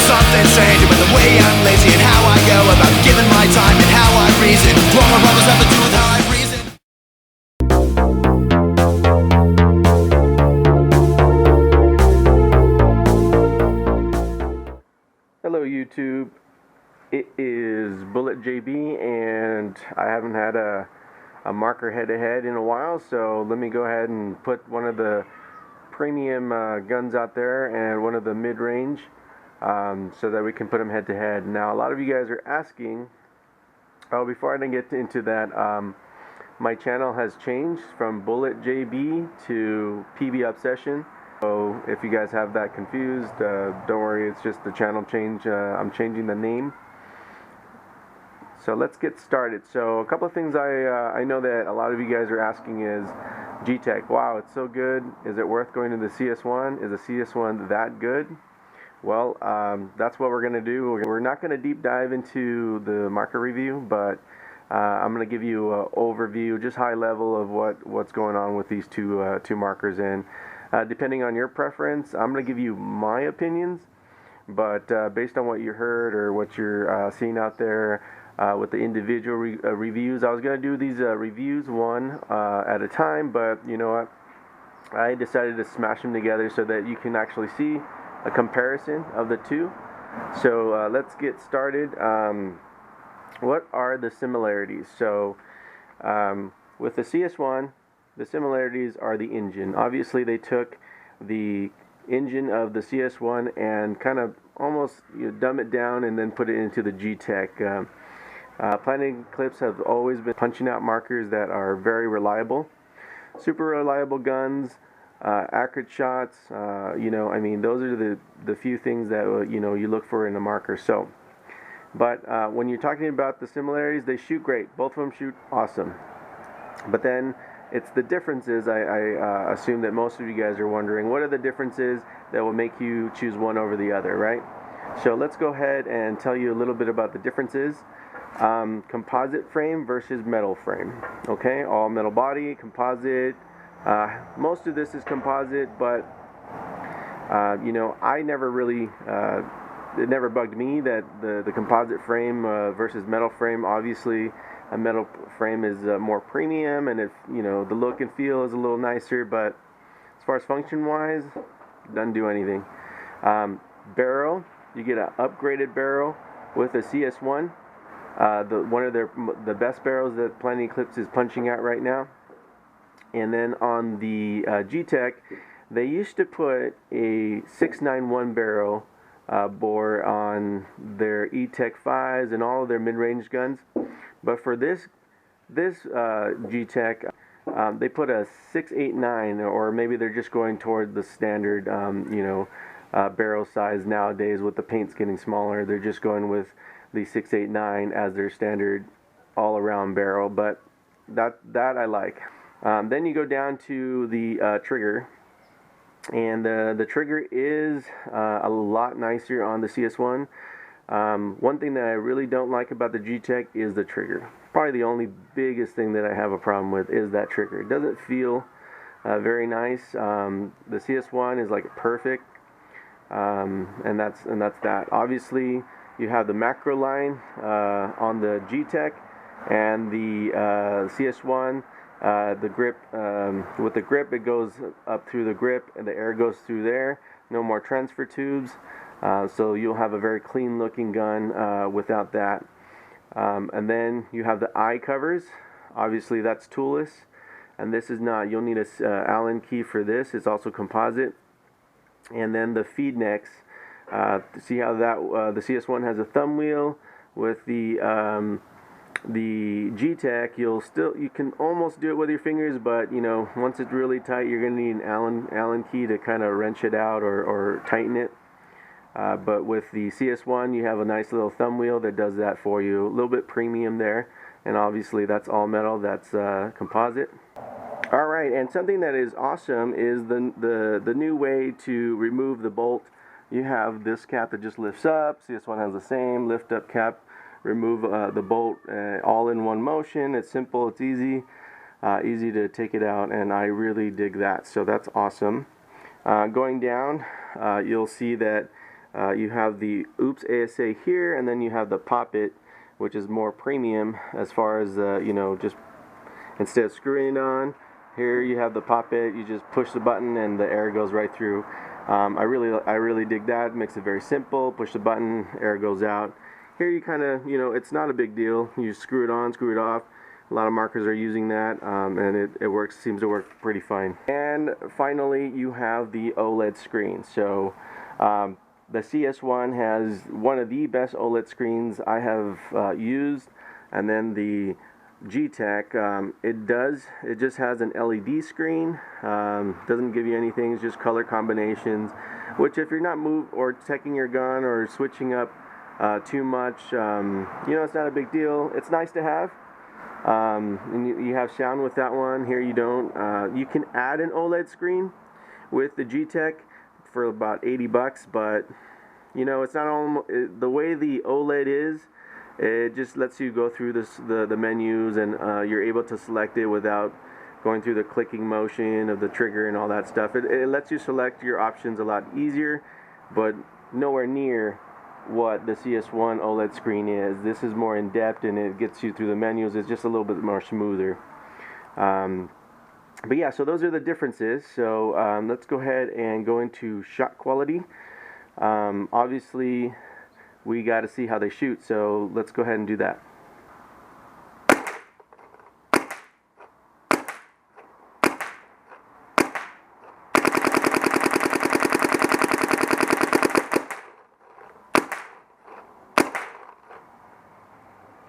something's changing with the way I'm lazy and how I go about giving my time and how I reason. Do all my problems have to do with how I reason? Hello YouTube, it is Bullet JB and I haven't had a marker head-to-head in a while, so let me go ahead and put one of the premium guns out there and one of the mid-range so that we can put them head-to-head. Now a lot of you guys are asking, before I get into that, my channel has changed from Bullet JB to PB Obsession. So if you guys have that confused, don't worry, it's just the channel change. I'm changing the name. So let's get started. So a couple of things I know that a lot of you guys are asking is, Gtek, wow, it's so good. Is it worth going to the CS1? Is the CS1 that good? Well, that's what we're going to do. We're not going to deep dive into the marker review, but I'm going to give you an overview, just high level of what's going on with these two markers. And depending on your preference, I'm going to give you my opinions, but based on what you heard or what you're seeing out there with the individual reviews, I was going to do these reviews one at a time, but you know what, I decided to smash them together so that you can actually see a comparison of the two. So let's get started. What are the similarities? So with the CS1, the similarities are the engine. Obviously they took the engine of the CS1 and kind of almost dumb it down and then put it into the Gtek. Planting clips have always been punching out markers that are very reliable, super reliable guns, accurate shots. I mean, those are the few things that you look for in a marker. So, but when you're talking about the similarities, they shoot great. Both of them shoot awesome. But then it's the differences. I assume that most of you guys are wondering, what are the differences that will make you choose one over the other, right? So let's go ahead and tell you a little bit about the differences. Composite frame versus metal frame. Okay, all metal body, composite. Most of this is composite, but I never really, it never bugged me that the composite frame versus metal frame. Obviously, a metal frame is more premium, and if the look and feel is a little nicer, but as far as function-wise, it doesn't do anything. Barrel, you get an upgraded barrel with a CS1. One of the best barrels that Planting Clips is punching out right now. And then on the Gtek, they used to put a 691 barrel bore on their E-Tech 5s and all of their mid-range guns. But for this Gtek, they put a 689, or maybe they're just going toward the standard barrel size nowadays. With the paints getting smaller, they're just going with the 689 as their standard all-around barrel, but that I like. Then you go down to the trigger, and the trigger is a lot nicer on the CS1. One thing that I really don't like about the Gtek is the trigger. Probably the only biggest thing that I have a problem with is that trigger. It doesn't feel very nice. The CS1 is like perfect, and that's that. Obviously, you have the macro line on the Gtek, and the CS1, the grip, with the grip, it goes up through the grip and the air goes through there. No more transfer tubes, so you'll have a very clean looking gun without that. And then you have the eye covers. Obviously that's toolless, and this is not. You'll need a Allen key for this. It's also composite. And then the feed necks. See how that the CS1 has a thumb wheel. With the Gtek, you can almost do it with your fingers, but once it's really tight, you're gonna need an Allen key to kind of wrench it out or tighten it. But with the CS1, you have a nice little thumb wheel that does that for you. A little bit premium there, and obviously that's all metal. That's composite. All right, and something that is awesome is the new way to remove the bolt. You have this cap that just lifts up. CS1 has the same lift up cap. Remove the bolt all in one motion. It's simple, it's easy to take it out, and I really dig that. So that's awesome. Going down, you'll see that You have the Oops ASA here, and then you have the Pop It, which is more premium as far as just instead of screwing it on. Here you have the Pop It. You just push the button and the air goes right through. I really dig that. It makes it very simple. Push the button, air goes out. Here you kind of, it's not a big deal. You screw it on, screw it off. A lot of markers are using that, and it works. Seems to work pretty fine. And finally, you have the OLED screen. So the CS1 has one of the best OLED screens I have used, and then the Gtek, it just has an LED screen. Doesn't give you anything. It's just color combinations, which if you're not checking your gun or switching up too much, it's not a big deal. It's nice to have. And you have sound with that one. Here you don't. You can add an OLED screen with the Gtek for about $80, but it's not the way the OLED is. It just lets you go through the menus, and you're able to select it without going through the clicking motion of the trigger and all that stuff. It lets you select your options a lot easier, but nowhere near what the CS1 OLED screen is. This is more in depth, and it gets you through the menus. It's just a little bit more smoother. But yeah, so those are the differences. So let's go ahead and go into shot quality. Obviously, we got to see how they shoot, so let's go ahead and do that.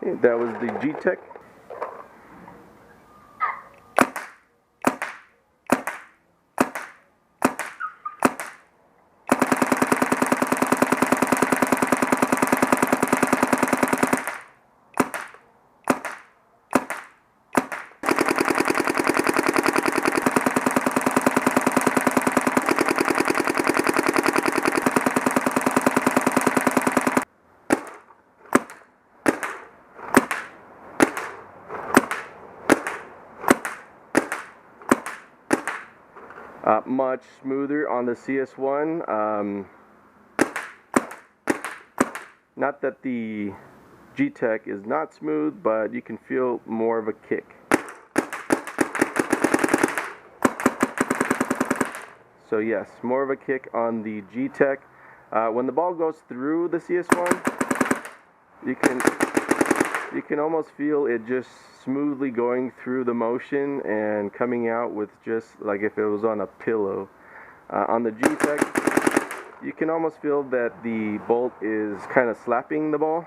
Okay, that was the Gtek. Much smoother on the CS1. Not that the Gtek is not smooth, but you can feel more of a kick. So yes, more of a kick on the Gtek. When the ball goes through the CS1, you can almost feel it just smoothly going through the motion and coming out with just like if it was on a pillow. On the Gtek, you can almost feel that the bolt is kind of slapping the ball.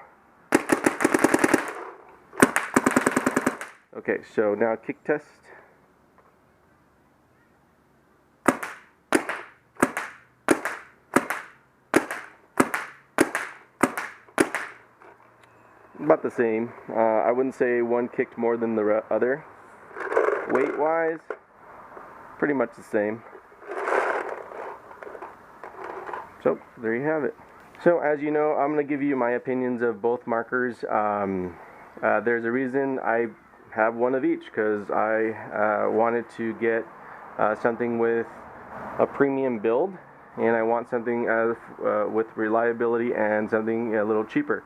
Okay, so now kick test. About the same. I wouldn't say one kicked more than the other. Weight wise, pretty much the same. So there you have it. So as you know, I'm going to give you my opinions of both markers. There's a reason I have one of each, because I wanted to get something with a premium build, and I want something with reliability and something a little cheaper.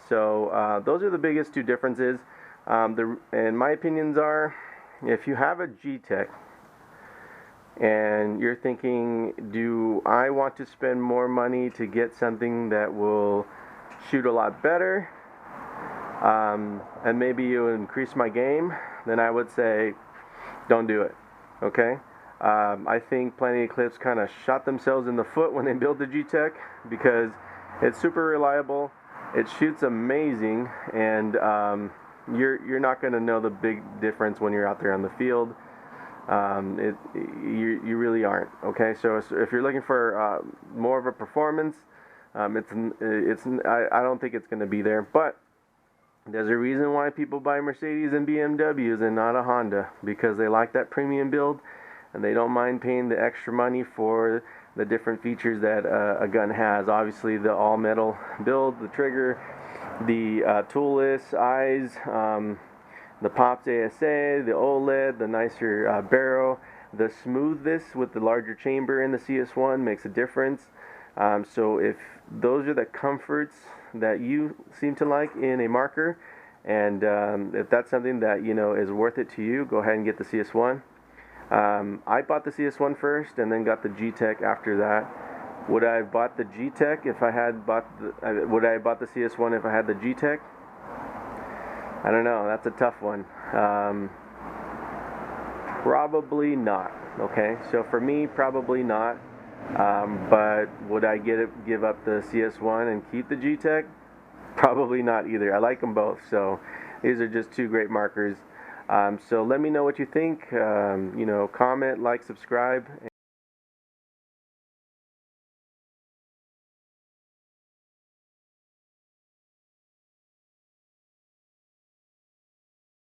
So those are the biggest two differences. And my opinions are, if you have a Gtek and you're thinking, do I want to spend more money to get something that will shoot a lot better, and maybe you'll increase my game, then I would say don't do it. Okay? I think Plenty of Clips kind of shot themselves in the foot when they built the Gtek, because it's super reliable. It shoots amazing, and you're not going to know the big difference when you're out there on the field. You really aren't. Okay, so if you're looking for more of a performance, I don't think it's going to be there. But there's a reason why people buy Mercedes and BMWs and not a Honda, because they like that premium build, and they don't mind paying the extra money for the different features that a gun has. Obviously, the all-metal build, the trigger, the toolless eyes, the popped ASA, the OLED, the nicer barrel, the smoothness with the larger chamber in the CS1 makes a difference. So if those are the comforts that you seem to like in a marker, and if that's something that is worth it to you, go ahead and get the CS1. I bought the CS1 first and then got the Gtek after that. Would I have bought the Gtek if I had bought the, would I have bought the CS1 if I had the Gtek? I don't know, that's a tough one. Probably not. Okay, so for me, probably not. But would I give up the CS1 and keep the Gtek? Probably not either. I like them both, so these are just two great markers. So let me know what you think. Comment, like, subscribe.